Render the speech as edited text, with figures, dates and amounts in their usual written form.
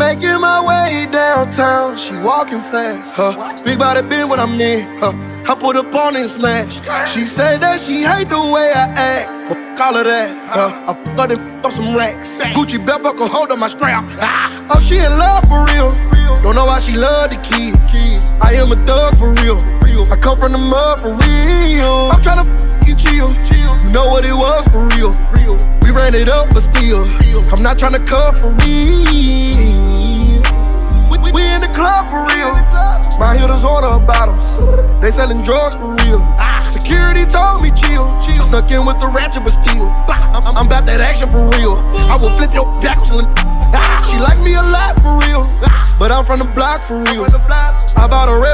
Making my way downtown, she walking fast. Big body been when I'm near. I put up on and smash. She said that she hate the way I act. Call her that. I fuck her and up some racks. Gucci belt buckle hold on my strap. Oh, she in love for real. Don't know why she love the kid. I am a thug for real. I come from the mud for real. I'm tryna f***ing chill. You know what it was for real. We ran it up, but still, I'm not tryna cut for real. We in the club for real. My hitters order bottles. They selling drugs for real. Security told me chill. Snuck in with the ratchet, but still, I'm about that action for real. I will flip your back. She like me a lot for real, but I'm from the block for real. I bought a red